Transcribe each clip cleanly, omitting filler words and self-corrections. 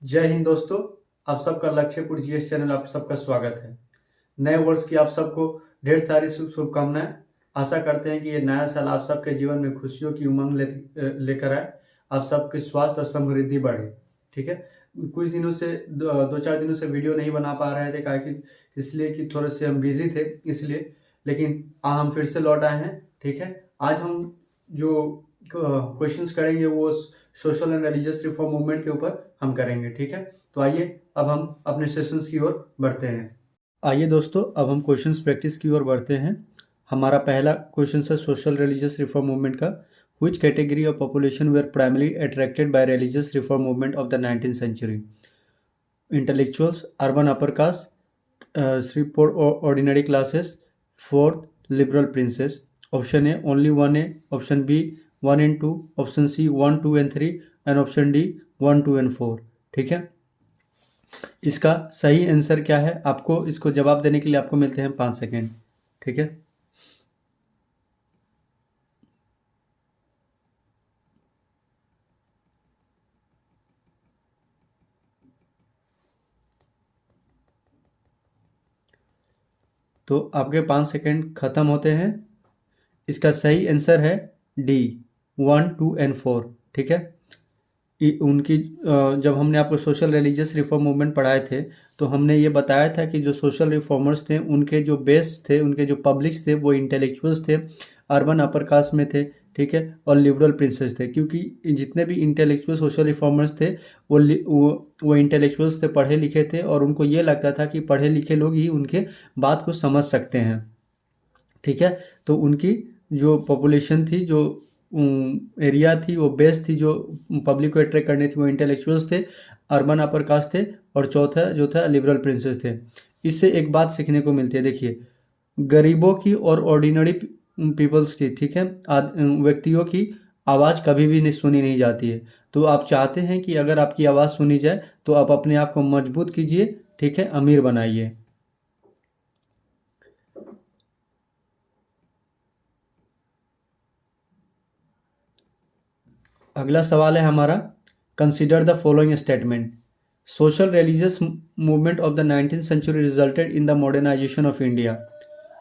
जय हिंद दोस्तों। आप सबका लक्ष्यपुर जीएस चैनल आप सबका स्वागत है। नए वर्ष की आप सबको ढेर सारी शुभकामनाएं। आशा करते हैं कि ये नया साल आप सबके जीवन में खुशियों की उमंग लेकर आए, आप सबके स्वास्थ्य और समृद्धि बढ़े। ठीक है, कुछ दिनों से दो चार दिनों से वीडियो नहीं बना पा रहे थे कि इसलिए कि थोड़े से हम बिजी थे इसलिए, लेकिन आज हम फिर से लौट आए हैं। ठीक है, आज हम जो क्वेश्चंस करेंगे वो social and religious reform movement के ऊपर हम करेंगे। ठीक है, तो आइए अब हम अपने सेशंस की ओर बढ़ते हैं। आइए दोस्तों, अब हम क्वेश्चंस प्रैक्टिस की ओर बढ़ते हैं। हमारा पहला क्वेश्चन है सोशल रिलीजियस रिफॉर्म मूवमेंट का। Which category of population were primary attracted by religious reform movement of the 19th century? Intellectuals, urban upper caste, three four ordinary classes, fourth liberal princes. Option A only one A, option B 1 and 2, option C 1, 2 and 3 and option D 1, 2 and 4। ठीक है, इसका सही answer क्या है? आपको इसको जवाब देने के लिए आपको मिलते हैं 5 सेकेंड। ठीक है, तो आपके 5 सेकेंड खत्म होते हैं। इसका सही आंसर है डी 1, 2 and 4। ठीक है, उनकी जब हमने आपको सोशल रिलीजियस रिफॉर्म मूवमेंट पढ़ाए थे तो हमने ये बताया था कि जो सोशल रिफॉर्मर्स थे उनके जो बेस थे, उनके जो पब्लिक्स थे वो इंटेलेक्चुअल्स थे, अर्बन अपर कास्ट में थे। ठीक है, और लिबरल प्रिंसेस थे, क्योंकि जितने भी इंटेलेक्चुअल सोशल रिफॉर्मर्स थे वो इंटेलेक्चुअल्स थे, पढ़े लिखे थे, और उनको ये लगता था कि पढ़े लिखे लोग ही उनके बात को समझ सकते हैं। ठीक है, तो उनकी जो पॉपुलेशन थी, जो एरिया थी, वो बेस थी जो पब्लिक को अट्रैक्ट करनी थी, वो इंटेलेक्चुअल्स थे, अर्बन अपर कास्ट थे, और चौथा जो था लिबरल प्रिंसेस थे। इससे एक बात सीखने को मिलती है, देखिए, गरीबों की और ऑर्डिनरी पीपल्स की, ठीक है, व्यक्तियों की आवाज़ कभी भी नहीं सुनी नहीं जाती है। तो आप चाहते हैं कि अगर आपकी आवाज़ सुनी जाए तो आप अपने आप को मजबूत कीजिए, ठीक है, अमीर बनाइए। अगला सवाल है हमारा, consider the following statement. Social religious movement of the 19th century resulted in the modernization of India.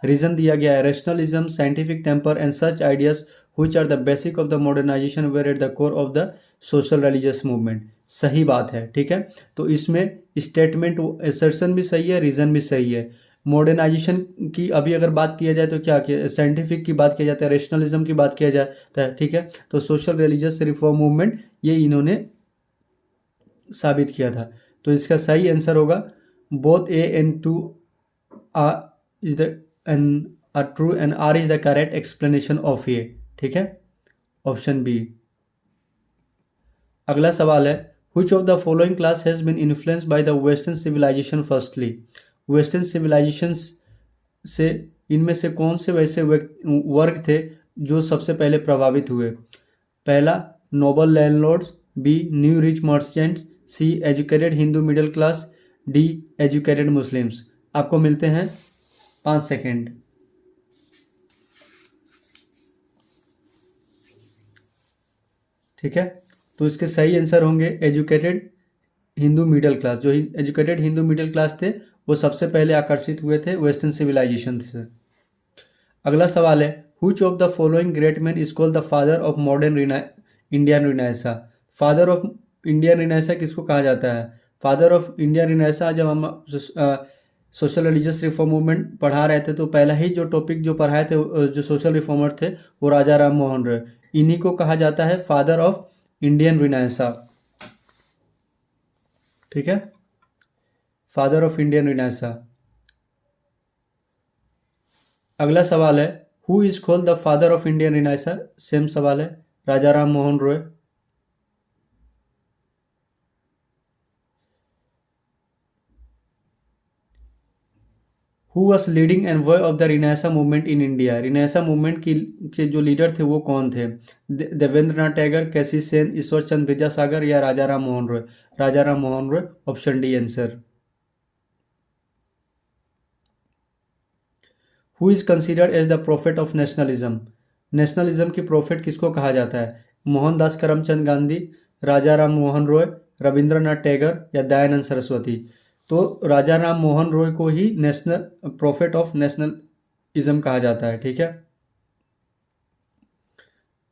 Reason दिया गया है, rationalism, scientific temper and such ideas which are the basic of the modernization were at the core of the social religious movement. सही बात है। ठीक है, तो इसमें स्टेटमेंट असर्शन भी सही है, रीजन भी सही है। मॉडर्नाइजेशन की अभी अगर बात किया जाए तो क्या किया, साइंटिफिक की बात किया जाता है, रेशनलिज्म की बात किया जाता है। ठीक है, तो सोशल रिलीजियस रिफॉर्म मूवमेंट ये इन्होंने साबित किया था। तो इसका सही आंसर होगा both A and two is the R true and R is the correct explanation of A. ठीक है, ऑप्शन बी। अगला सवाल है, which of the following class has been influenced by the western civilization firstly? Western civilizations से इनमें से कौन से वैसे वर्ग थे जो सबसे पहले प्रभावित हुए? पहला, noble landlords, B new rich merchants, C educated Hindu middle class, D educated Muslims. आपको मिलते हैं 5 सेकेंड। ठीक है, तो इसके सही आंसर होंगे एजुकेटेड हिंदू मिडिल क्लास। जो एजुकेटेड हिंदू मिडिल क्लास थे वो सबसे पहले आकर्षित हुए थे वेस्टर्न सिविलाइजेशन से। अगला सवाल है, which of the following great man is called the father of modern Indian रिनाइसा? Father of Indian रिनाइसा किसको कहा जाता है? फादर ऑफ इंडियन रिनाइसा जब हम सोशल रिलीजियस रिफॉर्म मूवमेंट पढ़ा रहे थे तो पहला ही जो टॉपिक जो पढ़ाए थे, जो सोशल रिफॉर्मर थे वो राजा राम मोहन रॉय, इन्हीं को कहा जाता है फादर ऑफ इंडियन रिनाइसा। ठीक है, फादर ऑफ इंडियन रिनाइसा। अगला सवाल है, who is called the father of Indian renaissance? Same सवाल है, Raja Ram Mohan Roy. Who was leading and way of the renaissance movement in India? Renaissance movement के जो लीडर थे वो कौन थे? देवेंद्र नाथ टैगोर, कैसी सेन, ईश्वर चंद्र विद्यासागर या Raja Ram Mohan Roy? Raja Ram Mohan Roy, option D answer. Who is considered as the prophet of nationalism? Nationalism की प्रोफेट किसको कहा जाता है? मोहनदास करमचंद गांधी, राजा राम मोहन रॉय रविंद्रनाथ टैगोर या दयानंद सरस्वती। तो राजा राम मोहन रॉय को ही नेशनल प्रोफेट ऑफ नेशनलिज्म कहा जाता है। ठीक है,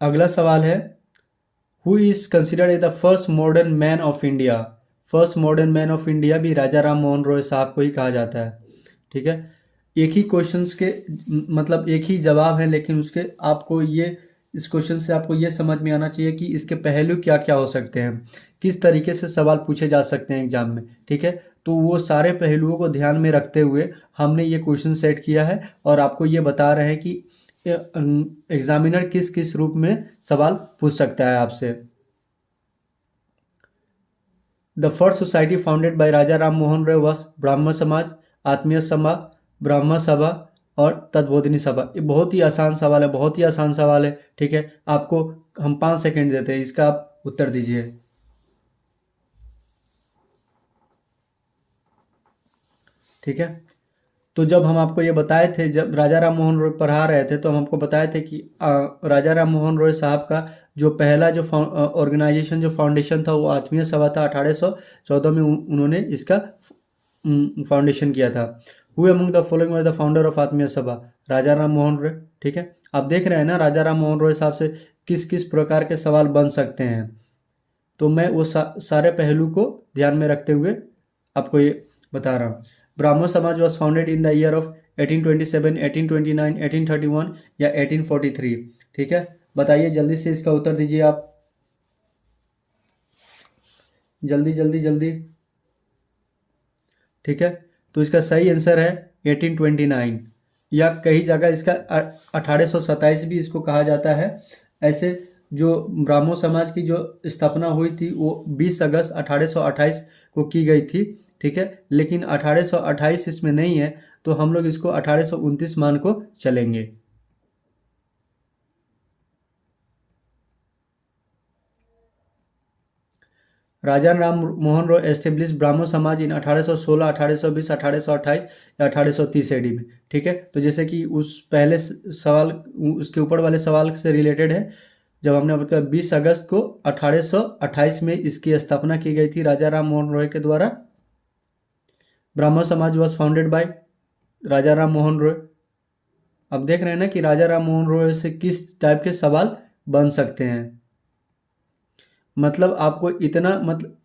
अगला सवाल है, who is considered as the first modern man of India. First modern man of India भी राजा राम मोहन रॉय साहब को ही कहा जाता है। ठीक है, एक ही क्वेश्चंस के मतलब एक ही जवाब है, लेकिन उसके आपको ये इस क्वेश्चन से आपको ये समझ में आना चाहिए कि इसके पहलू क्या क्या हो सकते हैं, किस तरीके से सवाल पूछे जा सकते हैं एग्जाम में। ठीक है, तो वो सारे पहलुओं को ध्यान में रखते हुए हमने ये क्वेश्चन सेट किया है और आपको ये बता रहे हैं कि एग्जामिनर किस किस रूप में सवाल पूछ सकता है आपसे। The first society founded by Raja Ram Mohan Roy was ब्राह्मण समाज, आत्मीय सभा, ब्रह्म सभा और तत्बोधिनी सभा। ये बहुत ही आसान सवाल है, बहुत ही आसान सवाल है। ठीक है, आपको हम 5 सेकंड देते हैं, इसका आप उत्तर दीजिए। ठीक है, तो जब हम आपको ये बताए थे, जब राजा राम मोहन रॉय पढ़ा रहे थे तो हम आपको बताए थे कि राजा राम मोहन रॉय साहब का जो पहला जो ऑर्गेनाइजेशन जो फाउंडेशन था वो आत्मीय सभा था। 1814 में उन्होंने इसका फाउंडेशन किया था। Who among the following were the founder of आत्मीय सभा, राजा राम मोहन रॉय। ठीक है, आप देख रहे हैं ना राजा राम मोहन रॉय साहब से किस किस प्रकार के सवाल बन सकते हैं। तो मैं वो सारे पहलू को ध्यान में रखते हुए आपको ये बता रहा हूँ। ब्राह्मण समाज was founded in the year of 1827, 1829, 1831 या 1843। ठीक है, बताइए जल्दी से, इसका उत्तर दीजिए आप, जल्दी जल्दी जल्दी। ठीक है, तो इसका सही आंसर है 1829, या कई जगह इसका 1827 भी इसको कहा जाता है। ऐसे जो ब्राह्मण समाज की जो स्थापना हुई थी वो 20 अगस्त 1828 को की गई थी। ठीक है, लेकिन 1828 इसमें नहीं है, तो हम लोग इसको 1829 मान को चलेंगे। राजा राम मोहन रॉय एस्टेब्लिश ब्राह्मण समाज इन 1816, 1820, 1828 या 1830 एडी में। ठीक है, तो जैसे कि उस पहले सवाल उसके ऊपर वाले सवाल से रिलेटेड है, जब हमने बताया 20 अगस्त को 1828 में इसकी स्थापना की गई थी राजा राम मोहन रॉय के द्वारा। ब्राह्मण समाज was founded by Raja Ram Mohan Roy. अब देख रहे हैं ना कि राजा राम मोहन रॉय से किस टाइप के सवाल बन सकते हैं। मतलब आपको इतना मतलब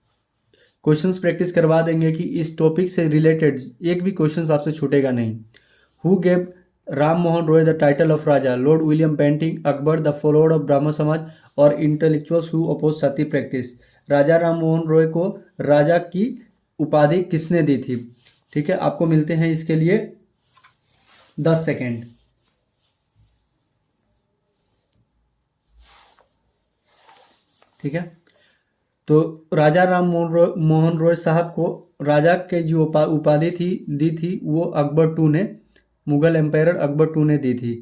क्वेश्चंस प्रैक्टिस करवा देंगे कि इस टॉपिक से रिलेटेड एक भी क्वेश्चंस आपसे छूटेगा नहीं। Who gave Ram Mohan Roy the title of Raja, Lord William Bentinck, Akbar, the follower of Brahman Samaj और intellectuals who oppose sati practice. Raja Ram Mohan Roy को राजा की उपाधि किसने दी थी। ठीक है, आपको मिलते हैं इसके लिए 10 सेकेंड। ठीक है, तो राजा राम मोहन रॉय साहब को राजा के जो उपाधि दी थी वो अकबर टू ने, मुगल एम्पायर अकबर टू ने दी थी।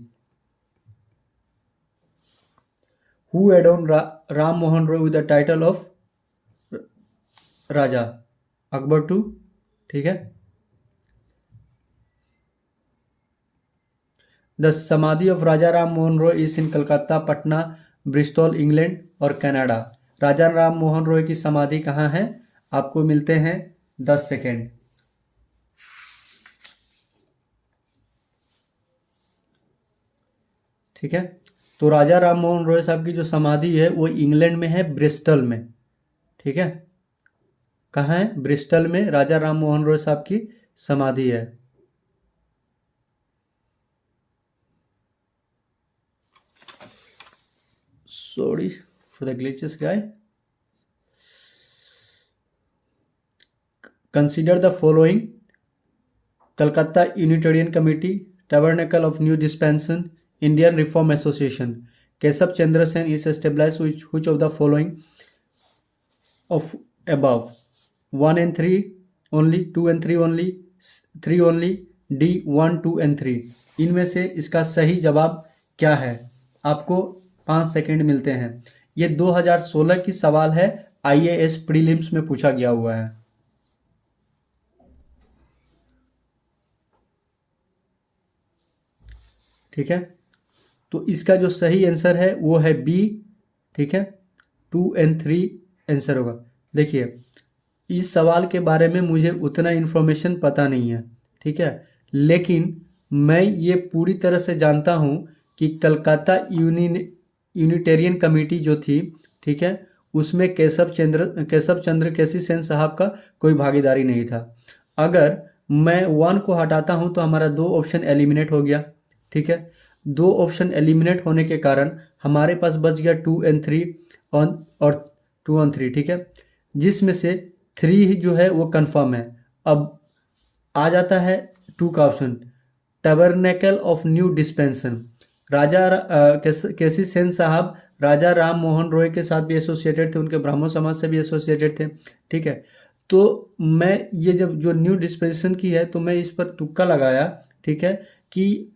Who adorn Ram Mohan Roy with the title of Raja, Akbar two. ठीक है, the samadhi of Raja Ram Mohan Roy is in Calcutta, Patna, Bristol, England और कनाडा। राजा राम मोहन रॉय की समाधि कहाँ है, आपको मिलते हैं 10 सेकेंड। ठीक है, तो राजा राम मोहन रॉय साहब की जो समाधि है वो इंग्लैंड में है, ब्रिस्टल में। ठीक है, कहाँ है, ब्रिस्टल में राजा राम मोहन रॉय साहब की समाधि है। Sorry for the glitches, guy. Consider the following: Calcutta Unitarian Committee, Tabernacle of New Dispensation, Indian Reform Association. Keshav Chandra Sen is established which of the following of above? 1 and 3 only, 2 and 3 only, 3 only, D 1, 2 and 3। इनमें से इसका सही जवाब क्या है, आपको 5 second मिलते हैं। ये 2016 की सवाल है, IAS प्रीलिम्स में पूछा गया हुआ है। ठीक है, तो इसका जो सही आंसर है वो है बी। ठीक है, 2 and 3 आंसर होगा। देखिए इस सवाल के बारे में मुझे उतना इन्फॉर्मेशन पता नहीं है, ठीक है। लेकिन मैं ये पूरी तरह से जानता हूँ कि कलकत्ता यूनिटेरियन कमेटी जो थी, ठीक है, उसमें केशव चंद्र केसी सेन साहब का कोई भागीदारी नहीं था। अगर मैं 1 को हटाता हूँ तो हमारा 2 ऑप्शन एलिमिनेट हो गया, ठीक है। 2 ऑप्शन एलिमिनेट होने के कारण हमारे पास बच गया 2 and 3 और 2 and 3, ठीक है, जिसमें से 3 ही जो है वो कंफर्म है। अब आ जाता है 2 का option, tabernacle of new dispensation. KC Sen साहब राजा राम मोहन रॉय के साथ भी एसोसिएटेड थे, उनके ब्राह्मण समाज से भी एसोसिएटेड थे, ठीक है। तो मैं ये जब जो न्यू डिस्पेंसेशन की है तो मैं इस पर तुक्का लगाया, ठीक है, कि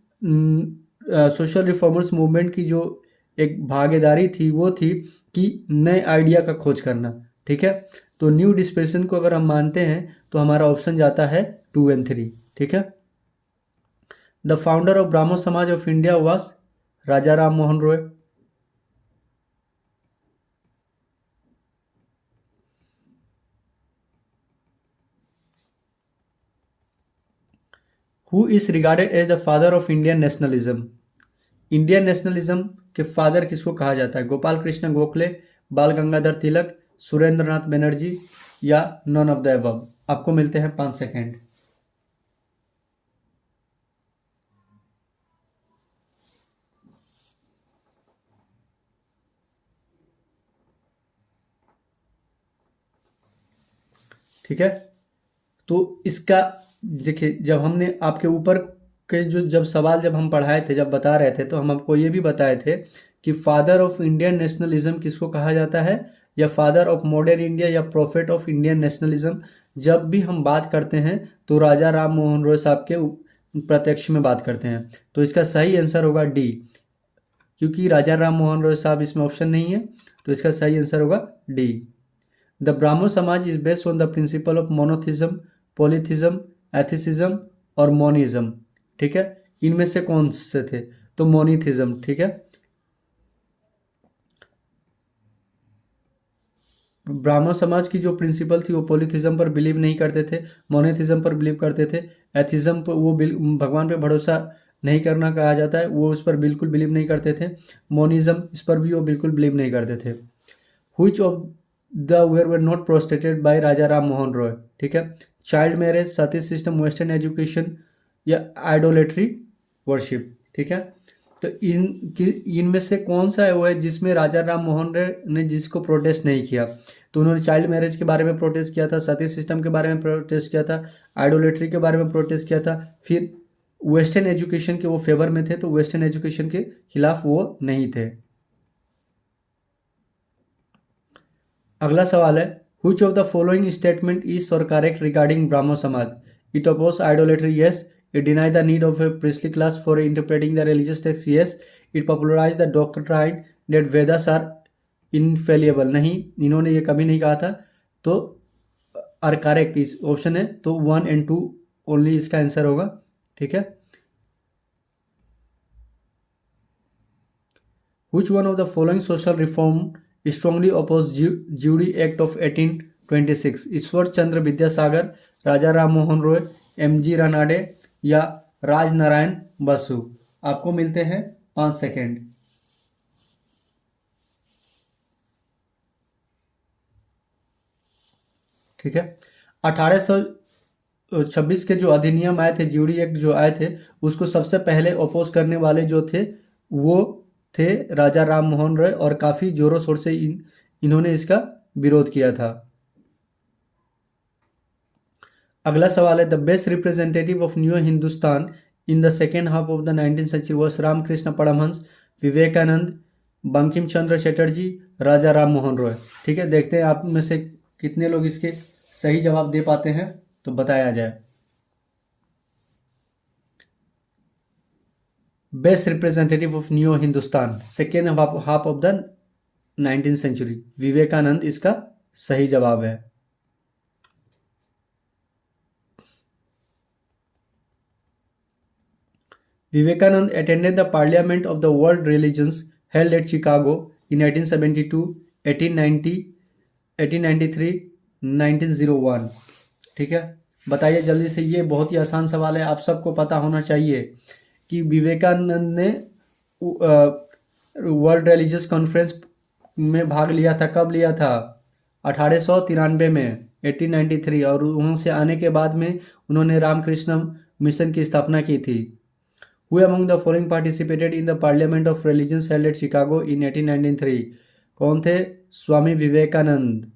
सोशल रिफॉर्मर्स मूवमेंट की जो एक भागीदारी थी वो थी कि नए आइडिया का खोज करना, ठीक है। तो न्यू डिस्पेंसेशन को अगर हम मानते हैं तो हमारा ऑप्शन जाता है 2 and 3, ठीक है। The founder of Brahman Samaj of India was Raja Ram Mohan Roy. Who is regarded as the father of Indian nationalism. Indian nationalism के फादर किसको कहा जाता है? गोपाल कृष्ण गोखले, बाल गंगाधर तिलक, सुरेंद्र नाथ बनर्जी या नॉन ऑफ द अबव। आपको मिलते हैं 5 सेकेंड। ठीक है, तो इसका देखिए, जब हमने आपके ऊपर के जब सवाल जब हम पढ़ाए थे, जब बता रहे थे, तो हम आपको ये भी बताए थे कि फादर ऑफ इंडियन नेशनलिज्म किसको कहा जाता है, या फादर ऑफ मॉडर्न इंडिया या प्रोफेट ऑफ इंडियन नेशनलिज्म। जब भी हम बात करते हैं तो राजा राम मोहन रॉय साहब के प्रत्यक्ष में बात करते हैं। तो इसका सही आंसर होगा डी, क्योंकि राजा राम मोहन रॉय साहब इसमें ऑप्शन नहीं है, तो इसका सही आंसर होगा D. The Brahman Samaj is based on the principle of monotheism, polytheism, atheism और मोनिज्म, ठीक है। इनमें से कौन से थे? तो मोनिथिज्म, ठीक है। ब्राह्मण समाज की जो प्रिंसिपल थी वो पॉलीथिज्म पर बिलीव नहीं करते थे, मोनोथिज्म पर बिलीव करते थे। एथिज्म पर वो भगवान पे भरोसा नहीं करना कहा जाता है, वो उस पर बिल्कुल बिलीव नहीं करते थे। मोनिज्म, इस पर भी वो बिल्कुल बिलीव नहीं करते थे। Which of the were not protested by Raja Ram Mohan Roy, ठीक है। Child marriage, sati system, western education या आइडोलेट्री वर्शिप, ठीक है। तो इनमें से कौन सा है वो है जिसमें राजा राम मोहन रॉय ने जिसको प्रोटेस्ट नहीं किया? तो उन्होंने चाइल्ड मैरिज के बारे में प्रोटेस्ट किया था, सती सिस्टम के बारे में प्रोटेस्ट किया था, आइडोलेट्री के बारे में प्रोटेस्ट किया था, फिर वेस्टर्न एजुकेशन के वो फेवर में थे, तो वेस्टर्न एजुकेशन के खिलाफ वो नहीं थे। अगला सवाल है, which of the following statement is or correct regarding Brahman Samaj? It oppose idolatry, yes. It denied the need of a priestly class for interpreting the religious texts, yes. It popularized the doctrine that Vedas are infallible, नहीं, इन्होंने ये कभी नहीं कहा था। तो are correct इस option है, तो 1 and 2 ओनली इसका आंसर होगा, ठीक है। Which one of the following social reform strongly opposed Jewry Act of 1826? Ishwar Chandra Vidyasagar, Raja Ram Mohan Roy, MG Ranade या राज नारायण बसु। आपको मिलते हैं 5 सेकेंड। ठीक है, 1826 के जो अधिनियम आए थे, ज्यूरी एक्ट जो आए थे, उसको सबसे पहले अपोज करने वाले जो थे वो थे राजा राम मोहन रॉय, और काफ़ी जोरों शोर से इन्होंने इसका विरोध किया था। अगला सवाल है, the best representative of new Hindustan in the second half of the 19th century was Ramakrishna Paramhansa, Vivekananda, Bankim Chandra Chatterjee, Raja Ram Mohan Roy. ठीक है, देखते हैं आप में से कितने लोग इसके सही जवाब दे पाते हैं, तो बताया जाए। Best representative of new Hindustan second half of the 19th century, Vivekananda इसका सही जवाब है। Vivekanand attended the Parliament of the World Religions held at Chicago in 1872, 1890, 1893 1901। ठीक है, बताइए जल्दी से, ये बहुत ही आसान सवाल है, आप सबको पता होना चाहिए कि विवेकानंद ने वर्ल्ड रिलीजियस कॉन्फ्रेंस में भाग लिया था, कब लिया था? 1893 में, 1893। और वहाँ से आने के बाद में उन्होंने रामकृष्ण मिशन की स्थापना की थी। Who among the following participated in the Parliament of Religions held at Chicago in 1893? कौन थे? Swami Vivekananda.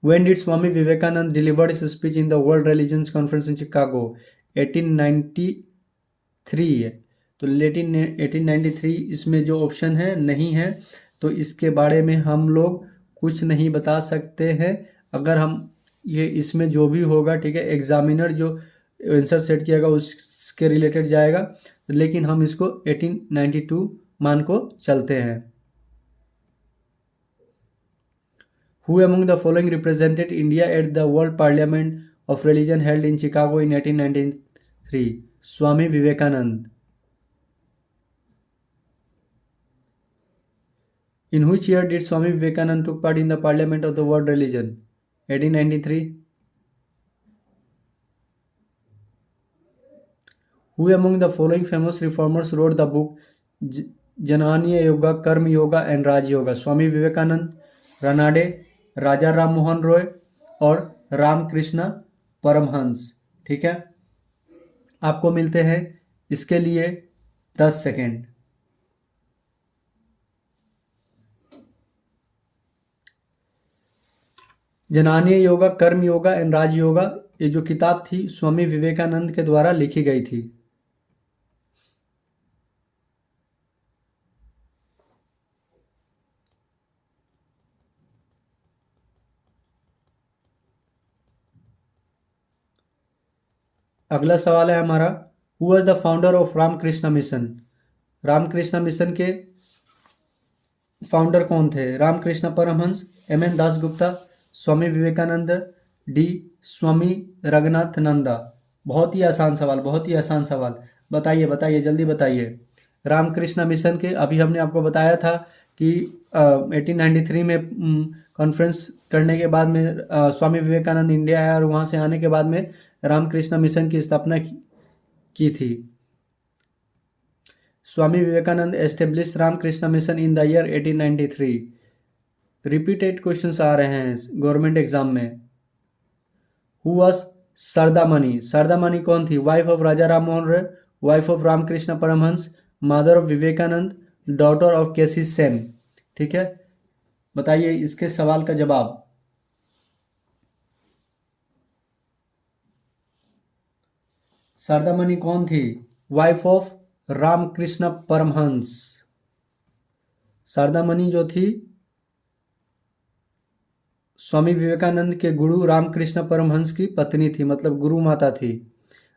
When did Swami Vivekanand delivered his speech in the World Religions Conference in Chicago? 1893 है, तो 1893 इसमें जो ऑप्शन है नहीं है, तो इसके बारे में हम लोग कुछ नहीं बता सकते हैं। अगर हम ये इसमें जो भी होगा, ठीक है, एग्जामिनर जो आंसर सेट किएगा उसके रिलेटेड जाएगा, लेकिन हम इसको 1892 मान को चलते हैं। Who among the following represented India at the World Parliament of Religion held in Chicago in 1893? Swami Vivekanand. In which year did Swami Vivekanand took part in the Parliament of the World Religion? 1893. Who among the following famous reformers wrote the book Jananiya Yoga, Karma Yoga and Raj Yoga? Swami Vivekanand, Ranade, राजा राम मोहन रॉय और रामकृष्ण परमहंस। ठीक है, आपको मिलते हैं इसके लिए 10 second. जनानीय yoga, कर्म yoga and राज योगा, ये जो किताब थी स्वामी विवेकानंद के द्वारा लिखी गई थी। अगला सवाल है हमारा, who was the founder of Ramakrishna Mission? Ramakrishna Mission के फाउंडर कौन थे? रामकृष्ण परमहंस, एम.एन. दासगुप्ता, स्वामी विवेकानंद, डी. स्वामी रघुनाथनंदा। बहुत ही आसान सवाल, बहुत ही आसान सवाल। बताइए बताइए, जल्दी बताइए। रामकृष्ण मिशन के अभी हमने आपको बताया था कि 1893 में कॉन्फ्रेंस करने के बाद में स्वामी विवेकानंद इंडिया आया और वहाँ से आने के बाद में रामकृष्ण मिशन की स्थापना की थी। Swami Vivekananda establish Ramakrishna mission in the year 1893। Repeated questions आ रहे हैं गवर्नमेंट एग्जाम में। Who was Saradamani? सरदामणि कौन थी? Wife of Raja Ram Mohan Roy, wife of Ramakrishna Paramhansa, mother of Vivekananda, daughter of KC Sen. ठीक है, बताइए इसके सवाल का जवाब। सरदामणि कौन थी? Wife of Ramakrishna Paramhansa. सरदामणि जो थी स्वामी विवेकानंद के गुरु रामकृष्ण परमहंस की पत्नी थी, मतलब गुरु माता थी।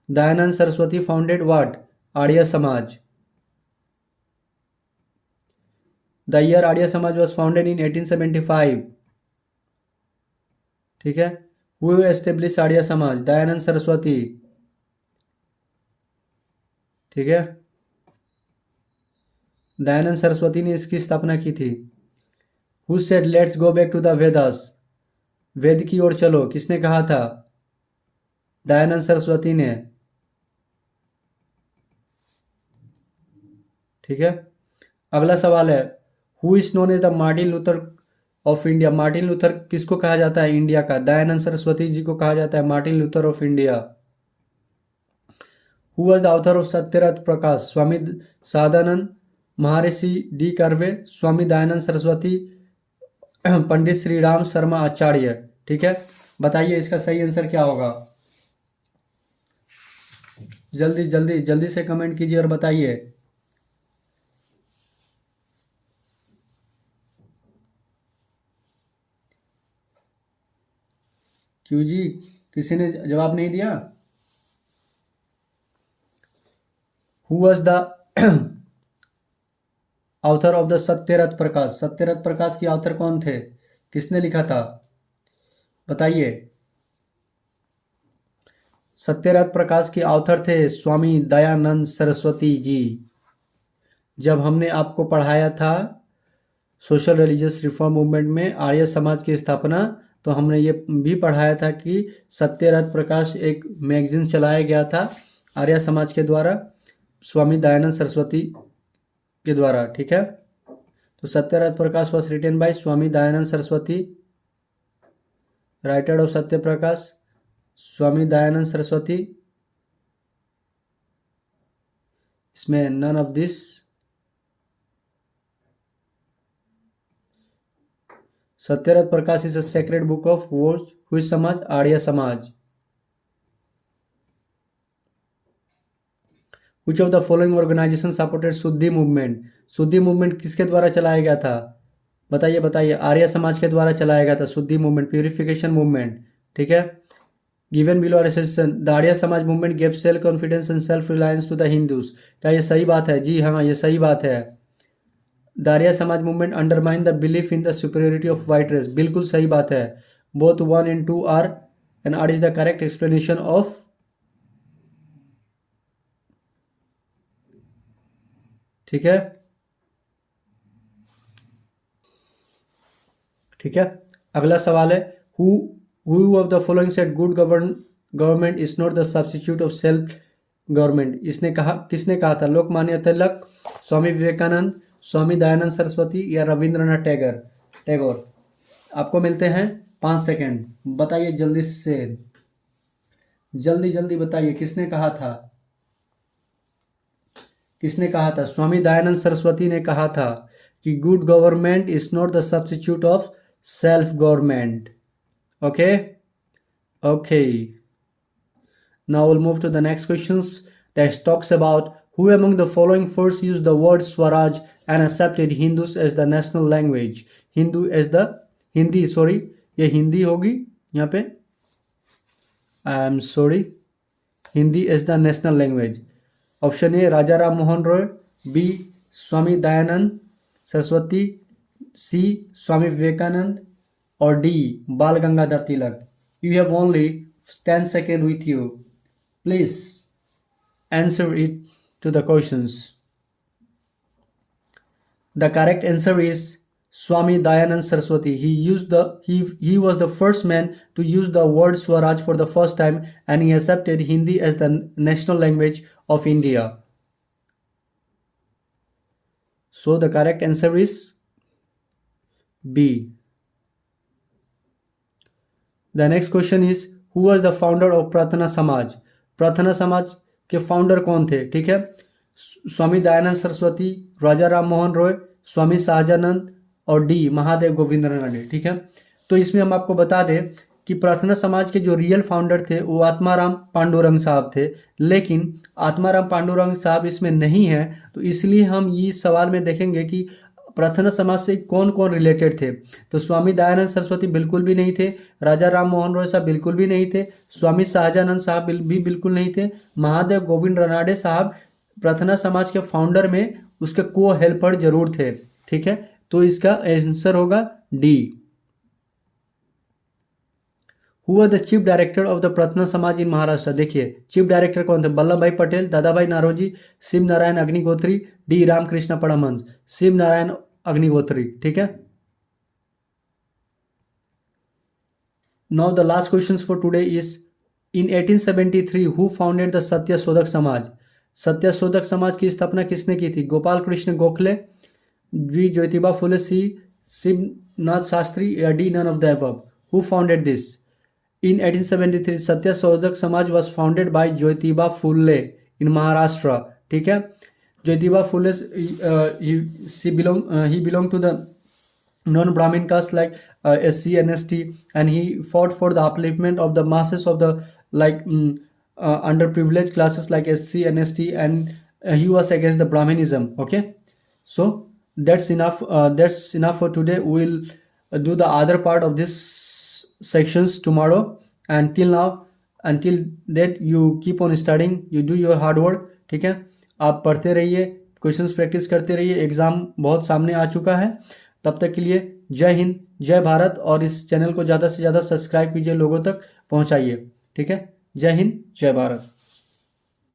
Dayanand Saraswati founded what? Arya Samaj. The year Arya Samaj was founded in 1875। ठीक है, हु एस्टेब्लिश आर्य समाज? दयानंद सरस्वती। ठीक है, दयानंद सरस्वती ने इसकी स्थापना की थी। Who said let's go back to the Vedas? वेद की ओर चलो, किसने कहा था? दयानंद सरस्वती ने। ठीक है, अगला सवाल है, who is known as the Martin Luther of India? Martin Luther किसको कहा जाता है इंडिया का? दयानंद सरस्वती जी को कहा जाता है Martin Luther of India. Who was the author of Satyarath Prakash? Swami Sadanand, Maharshi D Karve, Swami Dayanand Saraswati, Pandit Shri Ram Sharma Acharya. ठीक है, बताइए इसका सही आंसर क्या होगा? जल्दी जल्दी जल्दी से कमेंट कीजिए और बताइए। क्यों जी, किसी ने जवाब नहीं दिया? Who was the author of the Satyarath Prakash? Satyarath Prakash की ऑथर कौन थे? किसने लिखा था? बताइए। सत्यरथ प्रकाश के ऑथर थे स्वामी दयानंद सरस्वती जी। जब हमने आपको पढ़ाया था सोशल रिलीजियस रिफॉर्म मूवमेंट में आर्य समाज की स्थापना, तो हमने ये भी पढ़ाया था कि सत्यरथ प्रकाश एक मैगजीन चलाया गया था आर्य समाज के द्वारा, स्वामी दयानंद सरस्वती के द्वारा, ठीक है। तो Satyarath Prakash was written by Swami Dayanand Saraswati, writer of Satya Prakash Swami Dayanand Saraswati. इसमें none of this. Satyarath Prakash is a sacred book of which Samaj? Arya समाज। Which of the following organizations supported शुद्धि मूवमेंट? शुद्धि मूवमेंट किसके द्वारा चलाया गया था? बताइए बताइए। आर्य समाज के द्वारा चलाया गया था शुद्धि मूवमेंट, प्यूरिफिकेशन मूवमेंट, ठीक है। Given below suggestion, the Arya Samaj movement give self confidence and self reliance to the Hindus. क्या ये सही बात है? जी हाँ, ये सही बात है। The Arya Samaj movement undermine the belief in the superiority of white race. बिल्कुल सही बात है। Both 1 and 2 are and R is the correct explanation of, ठीक है, ठीक है। अगला सवाल है, who of the following said good government is not the substitute of self government? इसने कहा, किसने कहा था? लोकमान्य तिलक, स्वामी विवेकानंद, स्वामी दयानंद सरस्वती या रविंद्रनाथ टैगोर। आपको मिलते हैं 5 सेकेंड, बताइए जल्दी से, जल्दी जल्दी बताइए किसने कहा था? किसने कहा था? स्वामी दयानंद सरस्वती ने कहा था कि good government is not the substitute of self government. Okay okay, now we'll move to the next questions that talks about who among the following first used the word Swaraj and accepted Hindus as the national language? Hindi, sorry, ये हिंदी होगी यहाँ पे, I am sorry, Hindi as the national language. Option A Raja Ram Mohan Roy, B Swami Dayanand Saraswati, C Swami Vivekananda और D Bal Gangadhar Tilak. You have only 10 seconds with you. Please answer it to the questions. The correct answer is Swami Dayanand Saraswati. He was the first man to use the word Swaraj for the first time, and he accepted Hindi as the national language of India. So the correct answer is B. The next question is who was the founder of प्रार्थना समाज? प्रार्थना समाज के founder कौन थे? ठीक है, स्वामी दयानंद सरस्वती, राजा राम मोहन रॉय, स्वामी सहजानंद और डी महादेव गोविंदरानंद, ठीक है। तो इसमें हम आपको बता दें कि प्रार्थना समाज के जो रियल फाउंडर थे वो आत्माराम पांडुरंग साहब थे, लेकिन आत्माराम पांडुरंग साहब इसमें नहीं है, तो इसलिए हम इस सवाल में देखेंगे कि प्रार्थना समाज से कौन कौन रिलेटेड थे। तो स्वामी दयानंद सरस्वती बिल्कुल भी नहीं थे, राजा राम मोहन रॉय साहब बिल्कुल भी नहीं थे, स्वामी सहजानंद साहब भी बिल्कुल नहीं थे, महादेव गोविंद रानाडे साहब प्रार्थना समाज के फाउंडर में उसके को हेल्पर जरूर थे, ठीक है। तो इसका आंसर होगा D. Who were the chief director of the प्रार्थना समाज इन महाराष्ट्र? देखिए चीफ डायरेक्टर कौन थे? वल्लभ भाई पटेल, दादाभाई नारोजी, शिव नारायण अग्निहोत्री, डी रामकृष्ण परमहंस। शिव नारायण अग्निहोत्री, ठीक है। Now the last question for today is in 1873 who founded the Satyashodhak Samaj? Satyashodhak Samaj की स्थापना किसने की थी? गोपाल कृष्ण गोखले, बी ज्योतिबा फुले, सी शिवनाथ शास्त्री या D none of the above. Who founded this? In 1873, Satyashodhak Samaj was founded by Jyotiba Phule in Maharashtra. ठीक है, Jyotiba Phule he belonged to the non-Brahmin caste like SC and ST, and he fought for the upliftment of the masses of the underprivileged classes like SC and ST, and he was against the Brahminism. Okay, so that's enough. That's enough for today. We'll do the other part of this sections tomorrow, and until that you keep on studying, you do your hard work. ठीक है, आप पढ़ते रहिए, questions practice करते रहिए, exam बहुत सामने आ चुका है। तब तक के लिए जय हिंद, जय भारत, और इस चैनल को ज़्यादा से ज़्यादा सब्सक्राइब कीजिए, लोगों तक पहुंचाइए। ठीक है, जय हिंद, जय भारत।